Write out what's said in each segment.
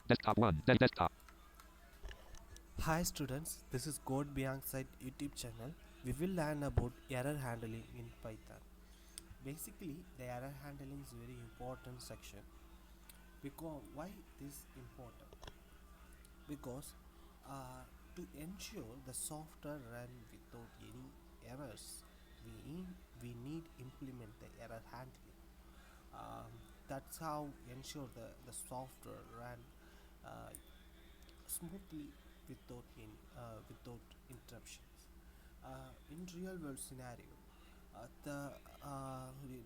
Desktop 1. Desktop. Hi students, this is Code Beyond Sight YouTube channel. We will learn about error handling in Python. Basically, the error handling is very important section. Because why this important? Because to ensure the software run without any errors, we need implement the error handling. Um, that's how ensure the software run uh, smoothly without interruptions. In real world scenario, the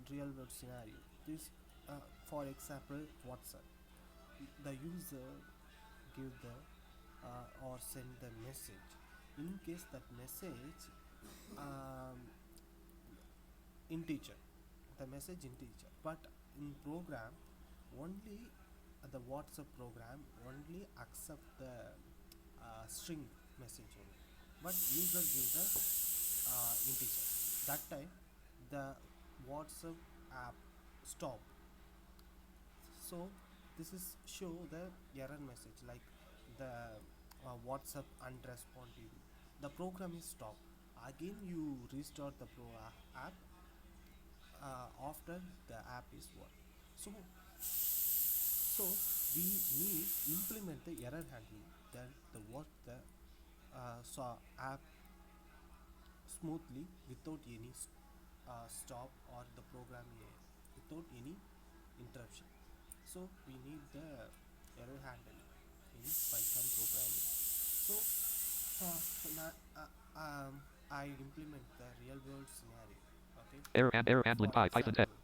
real world scenario, this for example WhatsApp, the user give the or send the message. In case that message um, integer, the message integer, but in program only the WhatsApp program only accept the string message only, but user give the integer. That time the WhatsApp app stop. So this is show the error message like the WhatsApp unrespond to you. The program is stopped. Again you restart the app after the app is work. So we need implement the error handling, then the work the app smoothly without any stop or the program without any interruption. So we need the error handling in Python programming. So now, I implement the real world scenario. Okay. Error handling For by Python 10. example,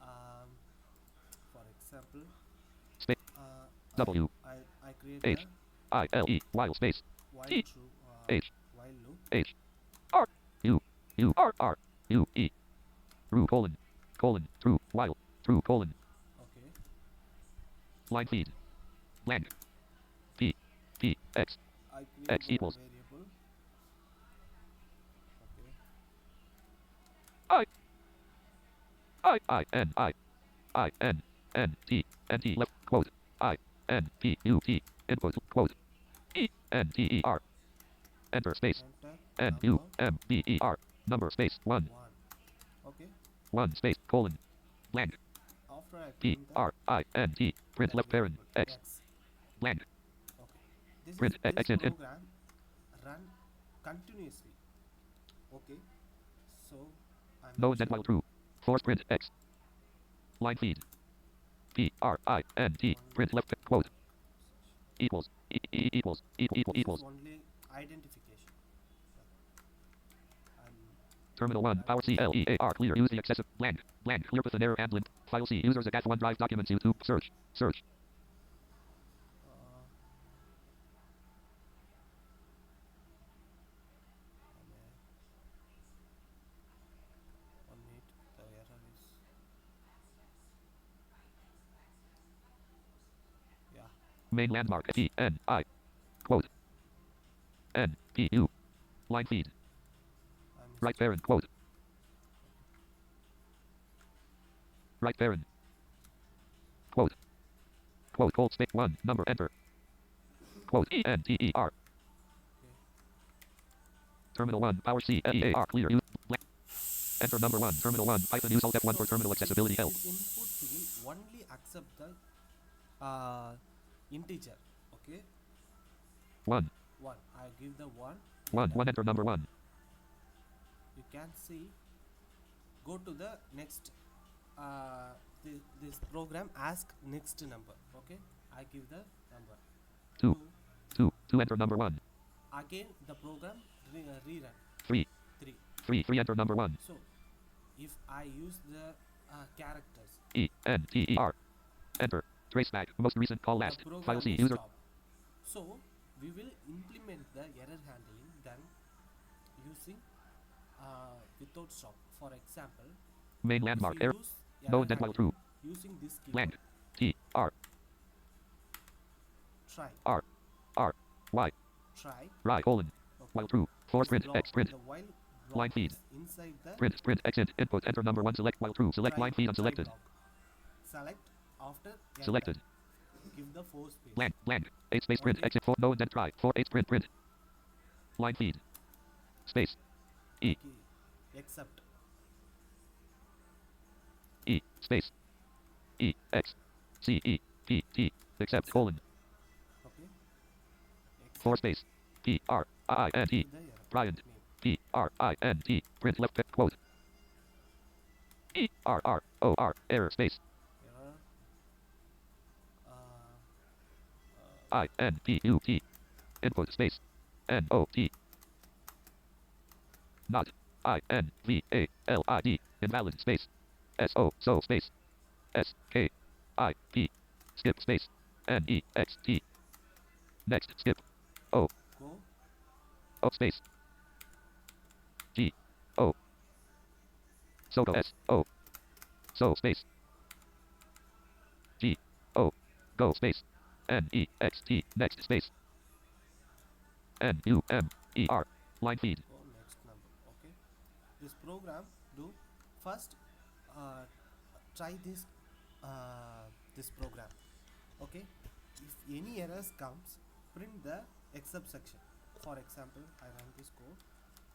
um, for example, Space. uh, I W. I create the H. I. L. E. While space. while T. true H. while loop. H. R. U. U. R. R. U. E. True colon. Colon. True. While. True colon. Okay, Line feed. Blank. P. P. X. I create X one equals. variable. Okay, I. I. I. N. I. I. N. N. T. N. T. Left. Quote. I. N. P. U. T. Input. Quote. E. N. T. E. R. Enter space. enter N. U. number M. B. E. R. Number space. 1. one. Okay, 1 space. Colon. Blank. after I P. print R. I. N. T. Print that left parent. variable X. x. Blank. Okay, this is Print this X in. program run continuously. Okay, so I No net mentioned while true. Force print X. Line feed. P. R. I. N. T. only Print left quote. Equals. Equals. this is Equals. only identification. I'm Terminal 1. I'm Power C. L. using E. A. R. Clear. Use the excessive. Blank. Blank. Clear with an error handling. File C. Users at OneDrive documents. YouTube. Search. Search. uh, on it. The error is, yeah. Main landmark. P. N. I. Quote. N. P. U. Line feed. I Right missed. parent. Quote. Right parent. Quote. Quote. Cold space 1. Number. Enter. Quote. E. N. T. E. R. Okay. Terminal 1. Power C. L. E. A. R. Clear. Use. Blank. Enter number 1. Terminal 1. Python use Alt F1 So for terminal accessibility help. this input field only accept the integer. Okay, 1. one. I give the one. 1. Enter. 1. Enter number 1. You can see. Go to the next. This program ask next number. Okay, I give the number 2. two. 2. 2. Enter number 1. Again the program rerun 3. three. 3. 3. Enter number 1. So if I use the characters, E. N. T. E. R. Enter. Trace back. Most recent call the last. File program C. is User. stopped. So we will implement the error handling then using without stop. For example, Main if landmark. we Error. use No error net while handling true. using this keyword, Blank. T. R. try, R. R. Y. try. Right colon. Okay, While true. Force this print. block, X print. the while block Line feed. is inside the Print. Print. Exit. Input. Enter number 1. Select while true. Select try line feed try unselected. block. Select after enter. Selected. give the 4 space. Blank. Blank. 8 space print. Okay. Exit 4. No indent try. 4 8 print. Print. Line feed. Space. E. Okay. Except. E. Space. E. X. C. E. P. T. Accept. Except. Colon. Okay. 4 Except. space. P. R. I. N. T. Give the error Bryant. name. P. R. I. N. T. Print left quote. E. R. R. O. R. Error space. Error. I. N. P. U. T. Input space. N. O. T. Not. I. N. V. A. L. I. D. Invalid space. S. O. So space. S. K. I. P. Skip space. N. E. X. T. Next. Skip. O. Go. O space. G. O. So go. S. O. So space. G. O. Go space. N. E. X. T. Next space. N. U. M. E. R. Line feed. Go next number. Okay. This program do first try this program. Okay. If any errors comes, print the except section. For example, I run this code.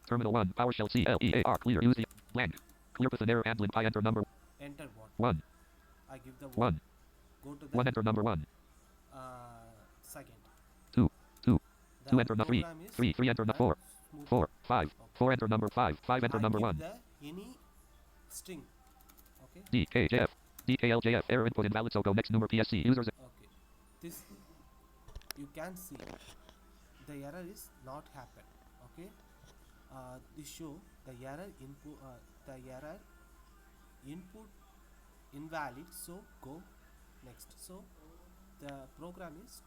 Terminal 1. PowerShell CLEAR. Clear. Use the blank. Clear with an error handling. I enter number Enter what? 1. I give the 1. Go to the 1 enter number 1. second. 2. 2. The 2 enter number 3. program is 3. 3 enter number 4. smooth. 4. 5. Okay. 4 enter number 5. 5 enter I number give 1. the any string. Okay. DKJF. DKLJF. Error input invalid. So go next number PSC. Users. Okay. This you can see the error is not happen. Okay. This show the error input invalid. So go next. So the program is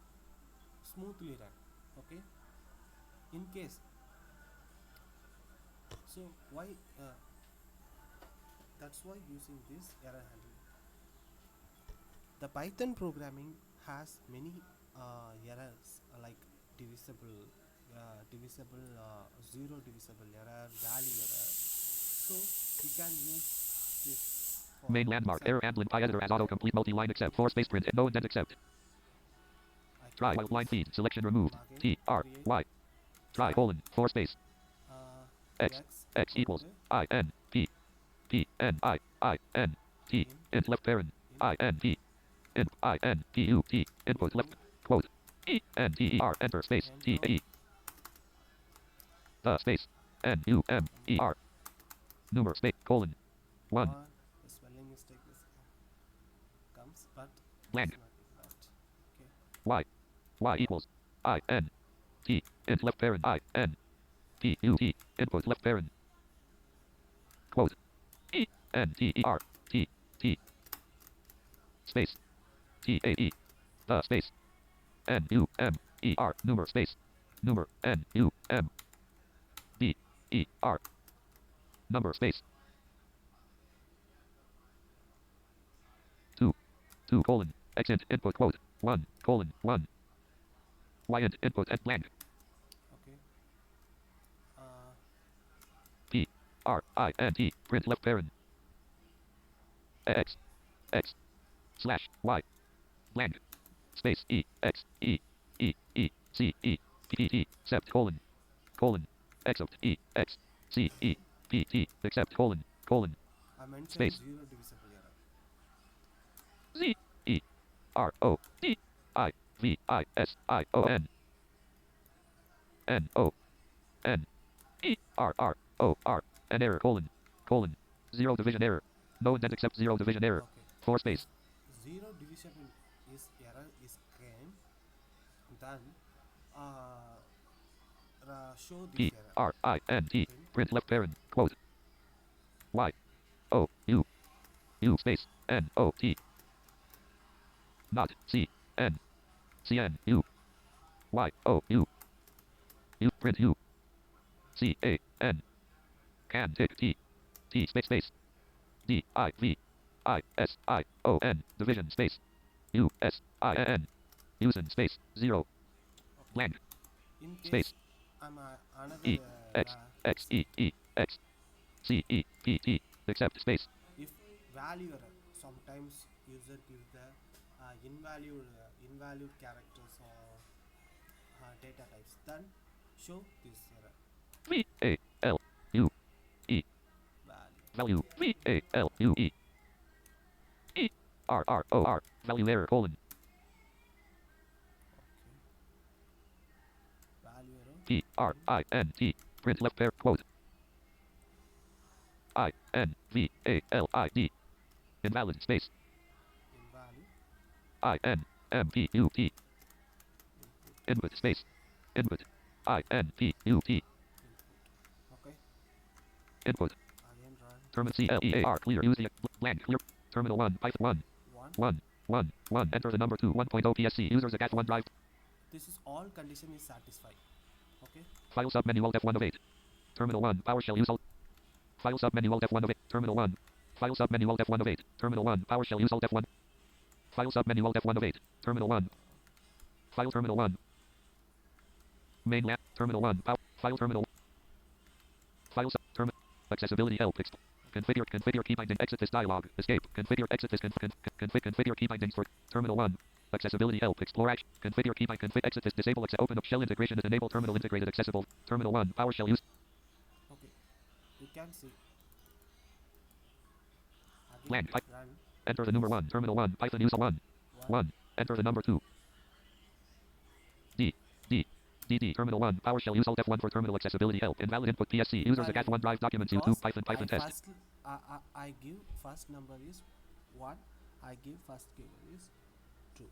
smoothly run. Okay. In case so why that's why using this error handling. The Python programming has many errors like divisible, zero divisible error, value error. So we can use this for Main landmark. Error handling. PyEditor as autocomplete multi-line accept. 4 space print. No indent accept. Try while line feed. Selection removed. T. R. Y. Try colon. 4 space. X. X equals. I. N. P. P. N. I. I. N. T. Int left parent. I. N. P. Int. I. N. P. U. T. Input left. Quote. E. N. T. E. R. Enter space. T. E. The space. N. U. M. E. R. Numer space. Colon. 1. The spelling mistake is comes, but Blank. it's not right. Okay. Y. Y equals. I. N. T. Int left parent. I. N. P. U. T. Input left parent. Quote. E. N. T. E. R. T. T. Space. T. A. E. The space. N. U. M. E. R. Numer space. Numer. N. U. M. D. E. R. Number space. 2. 2 colon. X int input quote. 1 colon 1. Y int input at blank. Okay. P. R. I. N. T. Print left parent. X. X. Slash. Y. Blank. Space. E. X. E. E. E. C. E. P. T. Except colon. Colon. Except. E. X. C. E. P. T. Except colon. Colon. I mentioned Space. zero divisible error. Z. E. R. O. D. I. V. I. S. I. O. N. N. O. N. E. R. R. O. R. An error colon. Colon. Zero division error. No indent except zero division error. Okay. 4 space. Zero division is error is came. Then show this P. error. R. I. N. T. Print. Print left parent. Quote. Y. O. U. U space. N. O. T. Not. C. N. C. N. U. Y. O. U. U. Print U. C. A. N. Can tick T. T space space. D. I. V. I. S. I. O. N. Division space. U. S. I. N. Usen space. 0. Okay. Blank. In case Space. I'm another E. X. X. E. E. X. C. E. P. T. Except space. if value error sometimes user give the invalid characters or data types, then show this error. V A L U E Value. value V A L U E R R O R value error colon Okay. Value error. P R I N T print left pair quote I N V A L I D invalid space Invalid I N M P U T input. input space input I N P U T Input. Okay. input Again run. terminal C L E A R clear use the blank clear terminal 1 Python 1. 1 enter the number 2 1.0 PSC users against OneDrive This is all condition is satisfied. Okay. file sub menu alt F1 of 8 terminal 1 PowerShell use alt file sub menu alt F1 of 8 terminal 1 file sub menu alt F1 of 8 terminal 1 PowerShell use alt F1 file sub menu alt F1 of 8 terminal 1 file terminal 1 main lab terminal 1 file terminal file sub terminal accessibility help configure key binding exit this dialog escape configure exit this configure key bindings for terminal 1 accessibility help explore action configure key bind config exit this disable open up shell integration is enable terminal integrated accessible terminal 1 PowerShell use Okay. You can see again blank run enter the number 1 terminal 1 Python use 1 1. 1 enter the number 2 D D DD terminal 1 PowerShell use alt F1 for terminal accessibility help invalid input PSC users Invalid at OneDrive documents YouTube because Python test I give first number is 1, I give first keyword is 2,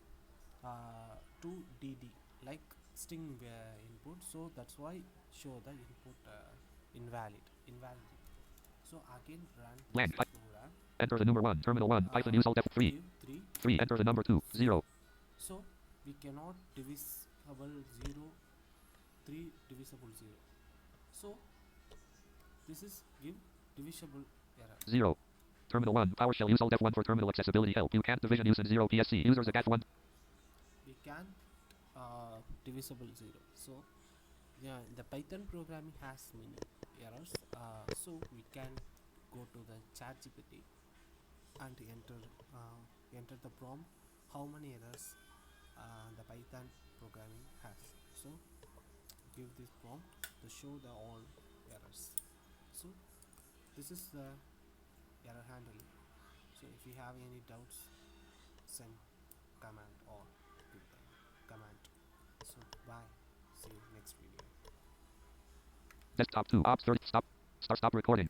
2dd like string input, so that's why show the input invalid input. So again run blank this program. enter the number 1 terminal 1 Python use alt F3 Give 3 3 enter the number 2 0 so we cannot divisible 0 3 divisible 0, so this is give divisible error. 0 terminal 1 PowerShell use alt F1 for terminal accessibility help you can't division use in 0 PSC users at 1 We can divisible 0, so yeah, the Python programming has many errors, so we can go to the chat GPT and enter the prompt how many errors the Python programming has. So give this prompt to show the all errors. So this is the error handling. So if you have any doubts, send command or give the command. So bye, see you next video. desktop 2 ops 30 stop recording